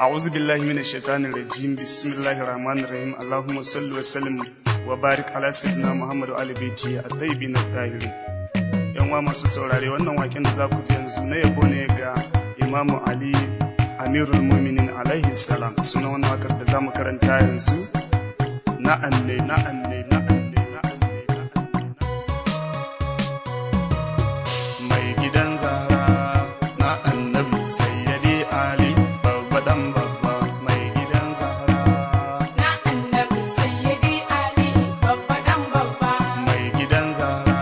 أعوذ بالله من الشيطان الرجيم بسم الله الرحمن الرحيم اللهم صل وسلم وبارك على سيدنا محمد وآل بيته الطيبين الطاهرين. Yan uwa masu saurare wannan waken da za ku ji yanzu na yabo ne ga Imamu Ali Amirul Mu'minin alaihi salam. Sunan wannan wakar da za mu karanta yanzu na'anne na'anne na'anne na'anne mai gidan Zahra na Annabi Sayyidi Ali babba dan babba mai gidan Zahra na Annabi Sayyidi Ali babba dan babba mai gidan Zahra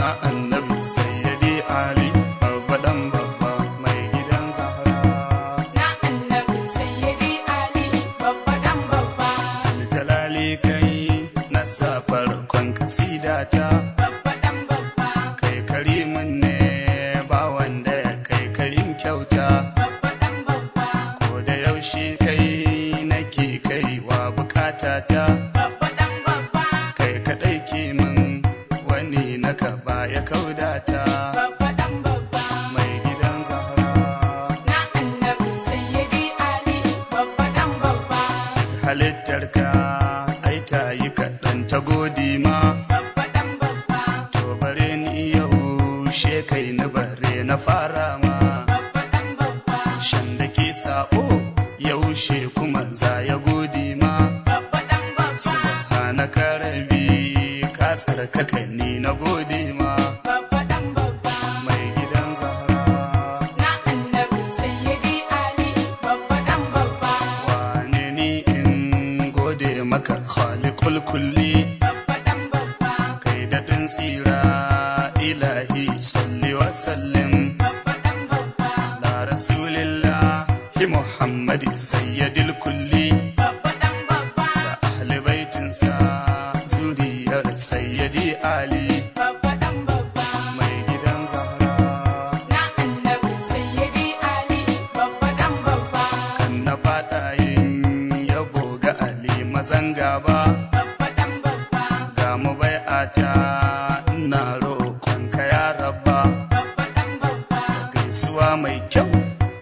na Annabi Sayyidi Ali babba dan babba mai gidan Zahra na Annabi Sayyidi Ali babba dan babba Sul jalali kai na sa farkon kasidata babba dan babba kai karimin ne ba wanda ya kai karim kyauta babba dan babba ko da yaushe kai nake kaiwa bukatata babba dan babba kai kadai ke min wani naka baya kaudata babba dan babba mai gidan Zahra na Annabi Sayyidi Ali babba dan babba halittarka ai ta yi kaɗan ta godi ma babba dan babba to bare ni yau shekai ni bare na fara ma babba dan babba shan da ke sabo yaushe kuma za ya godi ma babba dan babba subhanaka rabbi ka tsarkaka ni na gode ma babba dan babba mai gidan Zahra na Annabi Sayyidi Ali babba dan babba wane ni in gode maka khaliqul kulli babba dan babba kai daɗin tsira ilahi salli wa sallim babba dan babba la rasulillahi muhammadi sayyidil kulli babba dan babba da ahli baitinsa zuriyar sayyidi ali babba dan babba mai gidan Zahra na Annabi Sayyidi Ali babba dan babba kan na fada yin yabo ga ali mazan gaba babba dan babba ga mu bai'ata ina roƙonka ya rabba babba dan babba gaisuwa mai kyau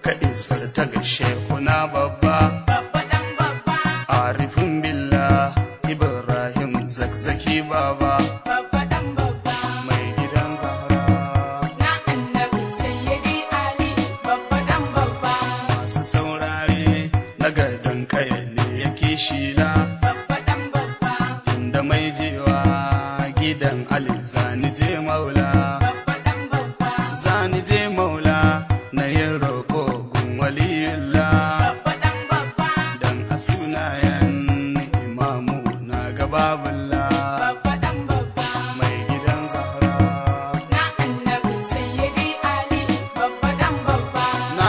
ka isar ta ga shehuna babba babba dan babba arifin billah ibrahim zakzaki baba babba dan babba mai gidan Zahra na Annabi Sayyidi Ali babba dan babba masu saurare na gadon kaya ne yake shila babba dan babba inda mai jewa gidan ali zani je maula babba dan babba zani je maula na yin roƙo gun waliyullah babba dan babba dan a sunayen imamu na gababullah babba dan babba mai gidan Zahra na Annabi Sayyidi Ali babba dan babba na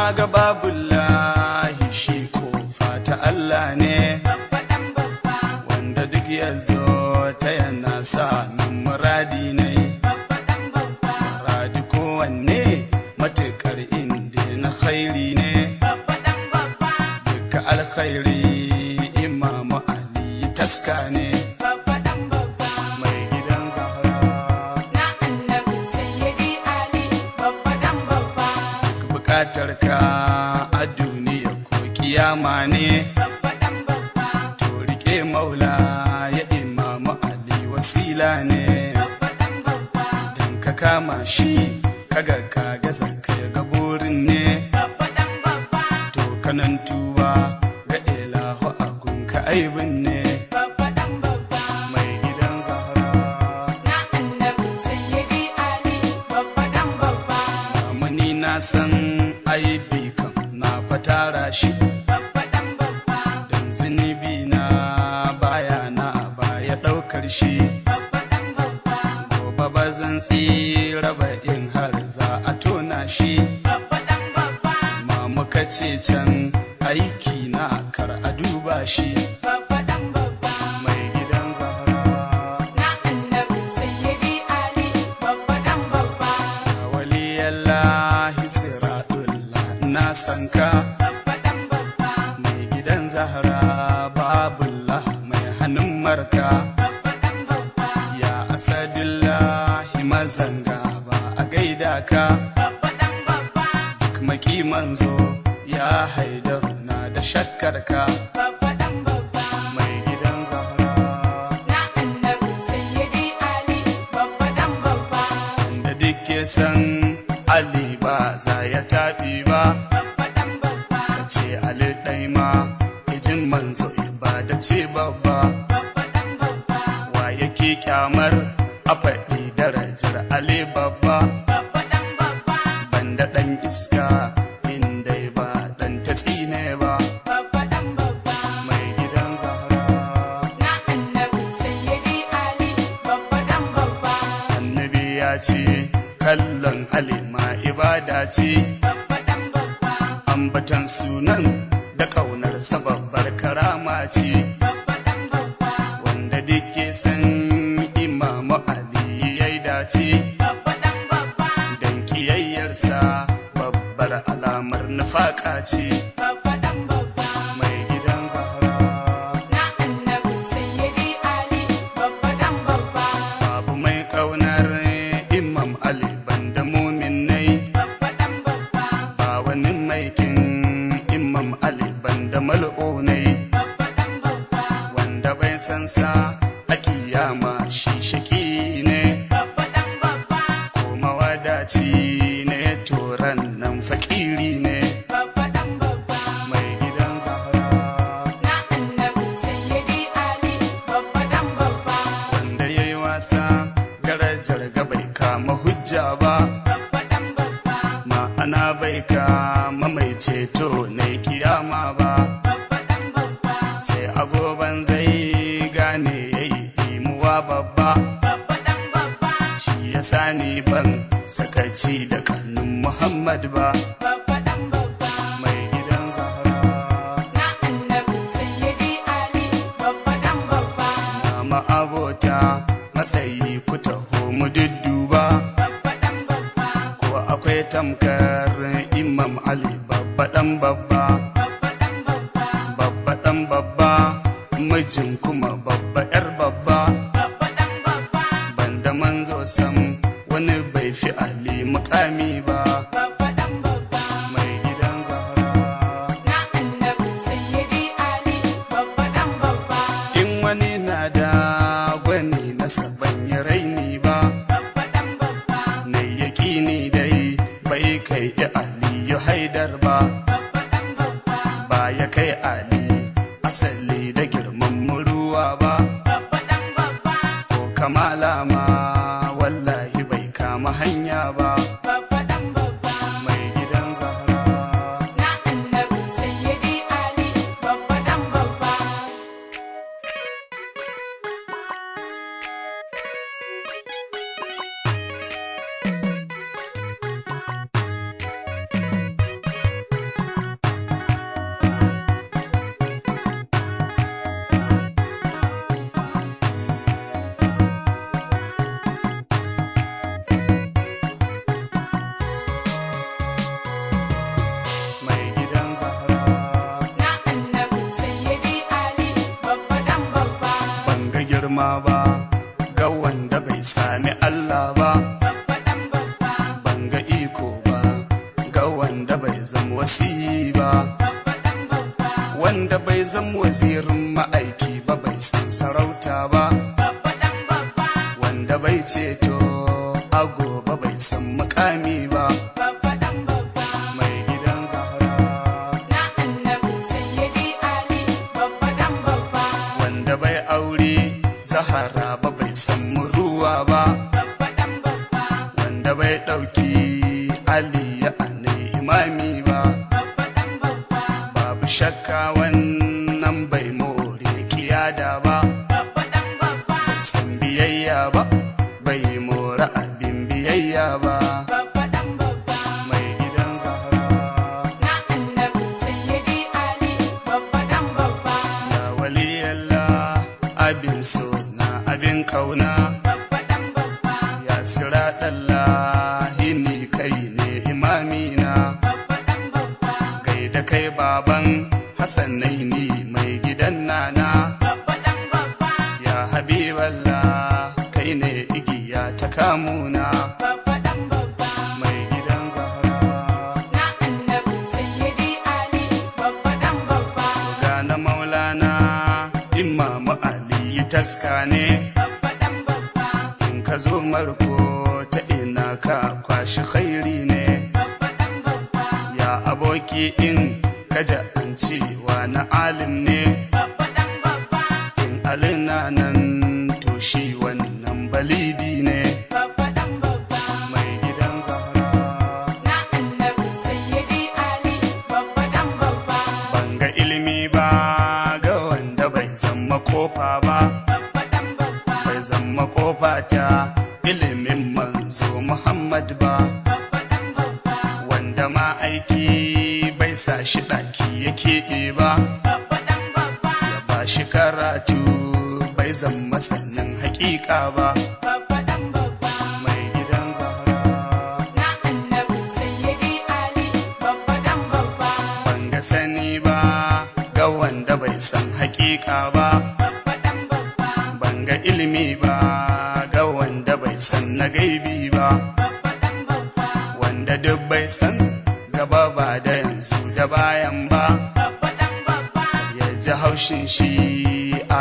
gababullahi shi kofa ta Allah ne babba dan babba wanda duk ya zo ta yana sa min muradi ne babba dan babba muradi kowanne matuƙar inda na khairi ne babba dan babba duka alkhairi imamu ali taska ne babba dan babba mai gidan Zahra na Annabi Sayyidi Ali babba dan babba bukatar ka a duniya ko kiyama ne babba dan babba to rike maula ya imamu ali wasila ne babba dan babba idan ka kama shi kaga ka gaza kai ga burin ne babba dan babba to kanan tuba ga ilahu agun ka aibin ne babba dan babba mai gidan Zahra na Annabi Sayyidi Ali babba dan babba amani na san aibi kam na fatara shi babba dan babba dan zunubi na baya na baya daukar shi babba dan babba gobe ba zan tsira ba in har za a tona shi babba dan babba ma muka ce can aiki na kar a duba shi babba dan babba mai gidan Zahra na Annabi Sayyidi Ali babba dan babba ya waliyallahi siratullah na sanka babba dan babba mai gidan Zahra babullah mai hannun marka babba dan babba ya asadullahi mazanga ba a gaida ka babba dan babba duk maki manzo ya haidar na da shakkarka babba dan babba mai gidan Zahra na annabi sayyidi Ali babba dan babba da duk ya san Ali ba za ya tafi ba babba dan babba ce Ali ɗai ma ijin manzo ibada ce babba babba dan babba wa yake kyamar a faɗi darajar Ali babba babba dan babba banda ɗan iska inda ba ɗan tatsi ne ba babba dan babba mai gidan Zahra na annabi sayyidi Ali babba dan babba annabi ya ce kallon Ali ma ibada ce babba dan babba ambatan sunan da ƙaunar babbar karama ce babba dan babba wanda duke san imamu Ali ya dace babba dan babba don kiyayyarsa babbar alamar nufaka ce babba dan babba mai gidan Zahra na annabi sayyidi Ali babba dan babba babu mai ƙaunar imam Ali banda muminai babba dan babba ba wani maikin imam Ali banda mal'unai babba dan babba wanda bai san sa a kiyama shi shaki ne babba dan babba ko mawadaci ne toran nan fakiri ne babba dan babba mai gidan Zahra na annabi sayyidi Ali babba dan babba wanda yayi wasa darajar ga bai kama hujja ba babba dan babba ma'ana bai kama mai ceto na kiyama ba babba dan babba sai agoban zai gane yayi imuwa babba babba dan babba shi ya sani ban sakaci da kanun Muhammad ba babba dan babba mai gidan Zahra na annabi sayyidi Ali babba dan babba nama abota matsayi ku taho mu dudduba babba dan babba ko akwai tamkar Imam Ali babba dan babba babba dan babba babba dan babba mijin kuma babba yar babba babba dan babba banda manzo sam wani bai fi Ali mukami ba babba dan babba mai gidan Zahra na annabi sayyidi Ali babba dan babba in wani na da gwani na saban ya raini ba babba dan babba na yaƙini dai bai kai Ali Haidar ba babba dan babba ba ya kai Ali asali da girman muruwa ba babba dan babba ko kamala ma wallahi bai kama hanya ba babba dan babba mai gidan Zahra na annabi sayyidi Ali babba dan babba mai gidan Zahra na annabi sayyidi Ali babba dan babba ban ga girma ba ga wanda bai sami Allah ba babba dan babba ban ga iko ba ga wanda bai zama wasi ba babba dan babba wanda bai zama wazirin ma'aiki ba bai san sarauta ba babba dan babba wanda bai ceto a gobe bai san mukami ba babba dan babba mai gidan Zahra na annabi sayyidi Ali babba dan babba wanda bai aure Zahara ba bai san muruwa ba babba dan babba wanda bai ɗauki Ali ya anai imami ba babba dan babba babu shakka wannan bai more kiyada ba babba dan babba bai san biyayya ba bai more abin biyayya ba babba dan babba mai gidan Zahra na annabi sayyidi Ali babba dan babba ya waliyallah abin so na abin kauna babba dan babba ya siraɗallahi ni kai ne imamina babba dan babba gaida kai baban Hassanai ni mai gidan nana babba dan babba ya habiballah kai ne igiya ta kamuna babba dan babba mai gidan Zahra na annabi sayyidi Ali babba dan babba taska ne babba dan babba, in ka zo marko ta ina ka kwashi khairi ne babba dan babba, ya aboki in kaja an cewa na alim ne babba dan babba, in alina nan to shi wannan balidi ne babba dan babba, mai gidan zahra na annabi sayyidi Ali, babba dan babba, banga ilimi ba ga wanda bai zama kofa ba babba dan babba, bai zama kofa ta ilimin manzo Muhammad ba babba dan babba, wanda ma aiki bai sa shi ɗaki ya keɓe ba babba dan babba, ya ba shi karatu bai zama sannan hakika ba babba dan babba, mai gidan zahra na annabi sayyidi Ali, babba dan babba, banga sani ba ga wanda bai san hakika ba babba dan babba, banga ilimi ba ga wanda bai san na gaibi ba babba dan babba, wanda duk bai san gaba ba da yanzu da bayan ba babba dan babba, ya ji haushin shi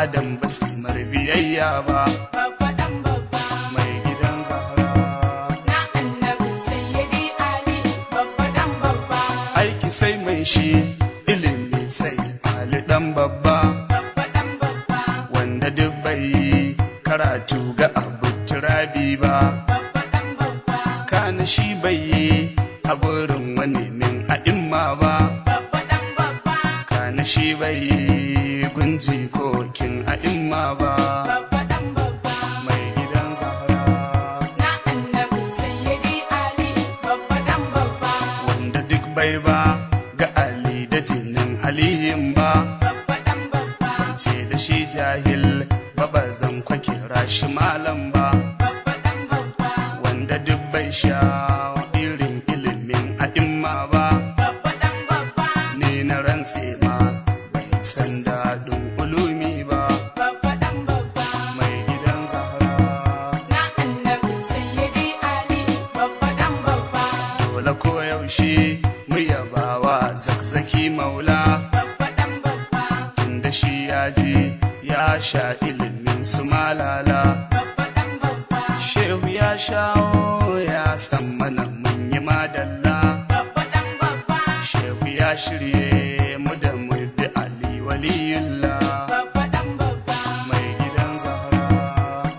adam ba su biyayya ba babba dan babba, mai gidan zahra na annabi sayyidi Ali, babba dan babba, aiki sai mai shi ilimi sai ali dan babba babba dan babba, wanda duk bai karatu ga abu turabi ba babba dan babba, kana shi bai yi a gurin wani min a'imma ba babba dan babba, kana shi bai yi gunji kokin a'imma ba babba dan babba, mai gidan zahra na annabi sayyidi Ali, babba dan babba, wanda duk bai ba ga ali da jinin aliyin ba babba dan babba, ce da shi jahil ba ba zan kwakira shi malam ba babba dan babba, wanda duk bai sha irin ilimin a'imma ba babba dan babba, ni na rantse ma bai san daɗin ulumi ba babba dan babba, mai gidan zahra na annabi sayyidi Ali, babba dan babba, dole koyaushe mu yabawa zakzaki maula babba dan babba, inda shi ya je ya sha ilimin su malala babba dan babba, shehu ya shawo ya san mana mun yi madalla babba dan babba, shehu ya shirye mu da mu bi ali waliyullah babba dan babba, mai gidan zahra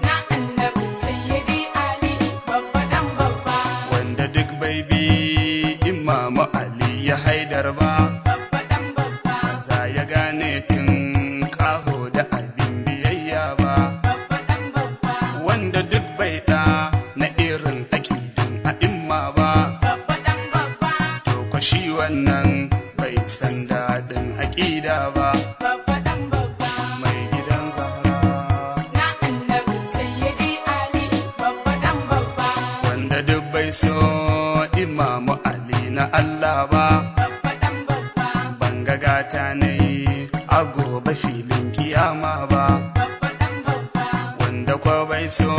na annabi sayyidi Ali, babba dan babba, wanda duk bai bi imamu ali ya haidar ba babba dan babba, za ya gane tun kaho da abin biyayya ba babba dan babba, wanda duk bai da na irin aƙidun a'imma ba babba dan babba, to ko shi wannan bai san daɗin aƙida ba babba dan babba, mai gidan zahra na annabi sayyidi Ali, babba dan babba, wanda duk bai so imamu ali na Allah ba babba dan babba, banga gata ne a gobe filin kiyama ba babba dan babba, wanda kwa bai so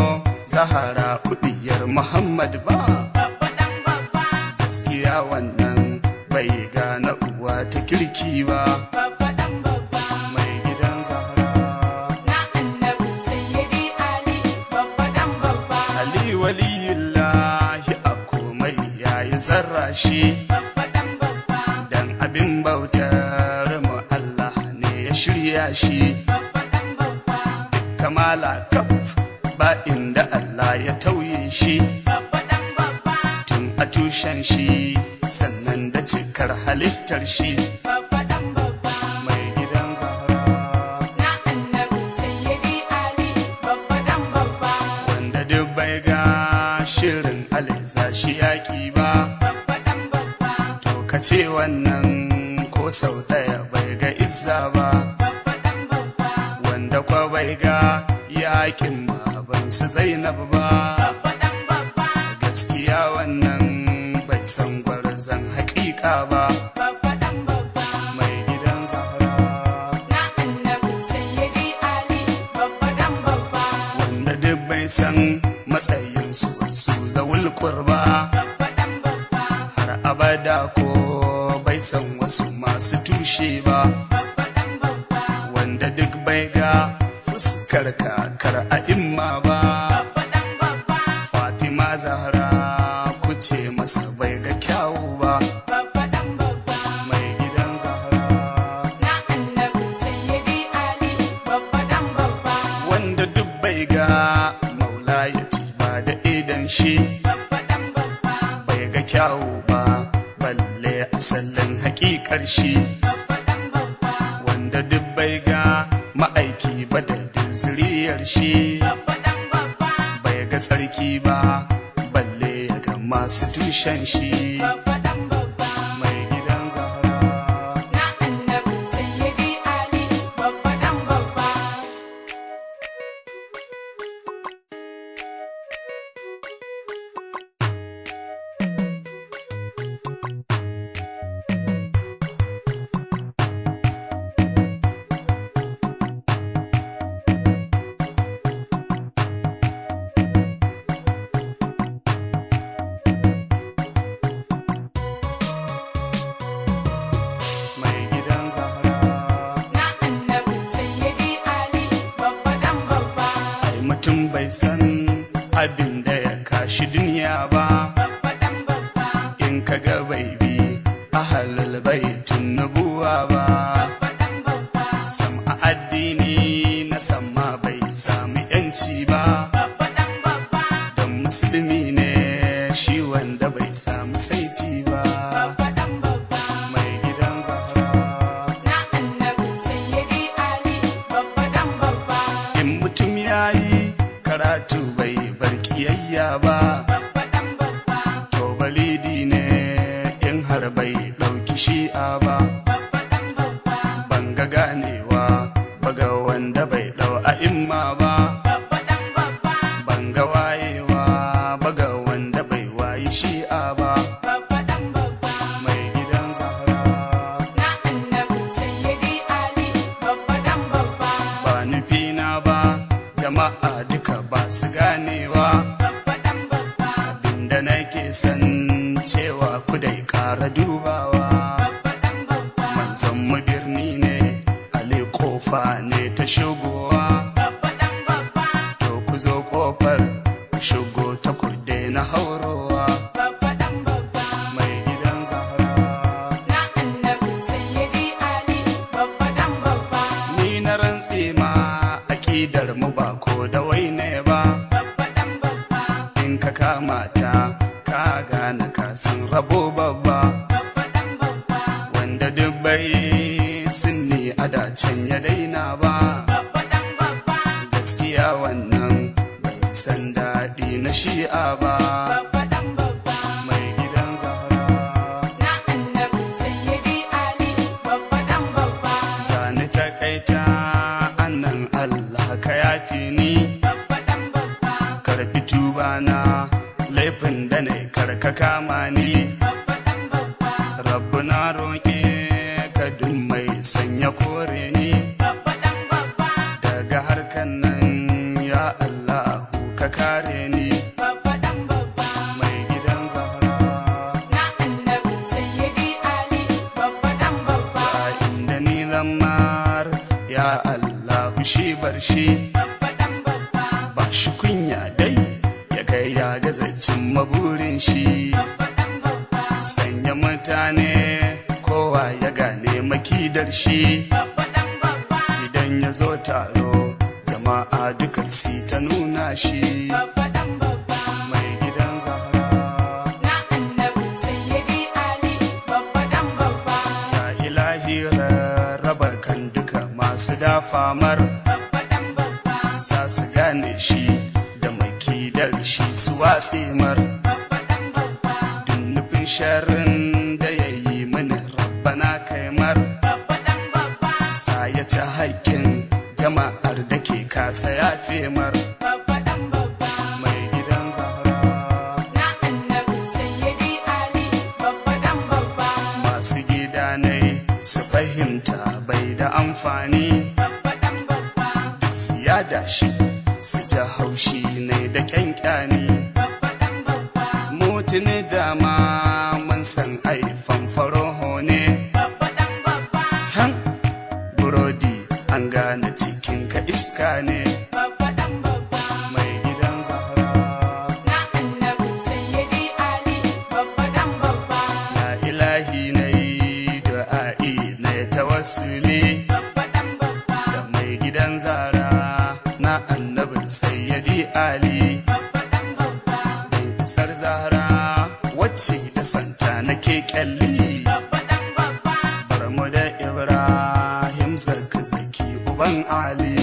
zahara kudiyar Muhammad ba babba dan babba, gaskiya wannan bai gane uwa ta kirki ba babba dan babba, mai gidan zahra na annabi sayyidi Ali, babba dan babba, ali waliyullahi a komai yayi zarra shi babba dan babba, dan abin bautar mu Allah ne ya shirya shi babba dan babba, kamala kaf ba inda Allah ya tauye shi babba dan babba, tun a tushen shi sannan da cikar halittar shi babba dan babba, mai gidan zahra na annabi sayyidi Ali, babba dan babba, wanda duk bai ga shirin aliza shi yaƙi ba babba dan babba, to ka ce wannan ko sau ɗaya bai ga izza ba babba dan babba, wanda kwa bai ga yaƙin baban su Zainab ba babba dan babba, gaskiya wannan bai san gwarzon haƙiƙa ba babba dan babba, mai gidan zahra na annabi sayyidi Ali, babba dan babba, wanda duk bai san matsayin su zawul qurba babba dan babba, har abada ko bai san wasu masu tushe ba babba dan babba, wanda duk bai ga fuska fuskar kakar a imma ba. babba dan babba, Fatima Zahra kuce masa bai ga kyawu ba. babba dan babba, Mai gidan Zahra na annabi sayyidi Ali, babba dan babba, wanda duk bai ga maula ya ci ba da idan shi, babba dan babba, bai ga kyawu ba balle asalin hakikar shi. babba dan babba, Wanda duk bai ga ma'aiki ba da zuriyar shi, babba dan babba, bai ga tsarki ba balle ya ga masu tushen shi. babba dan babba, Mai gidan Zahra na annabi sayyidi Ali, babba dan babba. mai gidan Zahra Na annabi sayyidi Ali, babba dan babba, ai mutum bai san abin da ya kashi duniya ba. babba dan babba, In ka ga bai bi ahalul baitun nubuwa ba, babba dan babba, sam a addini na sama bai sami yanci ba. babba dan babba, Don musulmi ne shi wanda bai samu saiti ba. babba dan babba, Mai gidan Zahra na annabi sayyidi Ali, babba dan babba, in mutum ya yi karatu bai bar kiyayya ba, babba dan babba, to balidi ne in har bai ɗauki shi'a ba. babba dan babba, Ban ga ganewa baga wanda bai ɗau a imma ba. babba dan babba, Ban ga wayewa baga wanda bai wayi shi'a ba. babba dan babba, Mai gidan Zahra na annabi sayyidi Ali, babba dan babba, ba nufina ba jama'a duka ba su ganewa. babba dan babba, Abinda nake san cewa ku dai ƙara dubawa. babba dan babba, Manzon mu birni ne Ali kofa ne ta shigowa. babba dan babba, To ku zo kofar ku shigo ta kurde na haurowa. babba dan babba, Mai gidan Zahra na annabi sayyidi Ali, babba dan babba, ni na rantse ma aƙidar mu ba ko da wai ne ba. babba dan babba, In ka kama ta ka gane ka san rabo babba. babba dan babba, Wanda duk bai sunni a dacen ya daina ba. babba dan babba, Gaskiya wannan bai san daɗi na shi'a ba. babba dan babba, Mai gidan Zahra na annabi sayyidi Ali, babba dan babba, zani takaita annan Allah ka yafi ni. babba dan babba, Karfi tuba na laifin da ne karka kama ni. babba dan babba, Rabbu na roƙe ka duk mai sanya kore ni. babba dan babba, Daga harkan nan ya Allahu ka kare ni. babba dan babba, Mai gidan Zahra na annabi sayyidi Ali, babba dan babba, a inda ni zammar ya Allahu shi bar shi. babba dan babba, Ba shi kunya dai ya kai ya gazacin maburin shi. babba dan babba, Sanya mutane kowa ya gane makidar shi. babba dan babba, Idan ya zo taro jama'a dukkan si ta nuna shi. babba dan babba, Mai gidan Zahra na annabi sayyidi Ali, babba dan babba, ya ilahi rarraba kan duka masu dafamar. babba dan babba, Sa su gane shi da makidar shi su watse mar. babba dan babba, Duk nufin sharrin da ya yi mini rabbana kaimar. babba dan babba, Sa ya ci haƙƙin jama'ar da ke kasa yafe mar. babba dan babba, Mai gidan Zahra na annabi sayyidi Ali, babba dan babba, masu gida ne su fahimta bai da amfani. babba dan babba, Duk su yada shi su ji haushi ne da kyankyani. babba dan babba, Mutune dama mun san ai fanfaro ne. babba dan babba, Han burodi an gane cikin ka iska ne. tawassuli babba dan babba, da mai gidan zara na annabin sayyidi Ali babba dan babba, mai bisar zara wacce da santa nake kyalli babba dan babba, barmu da Ibrahim zaki uban Ali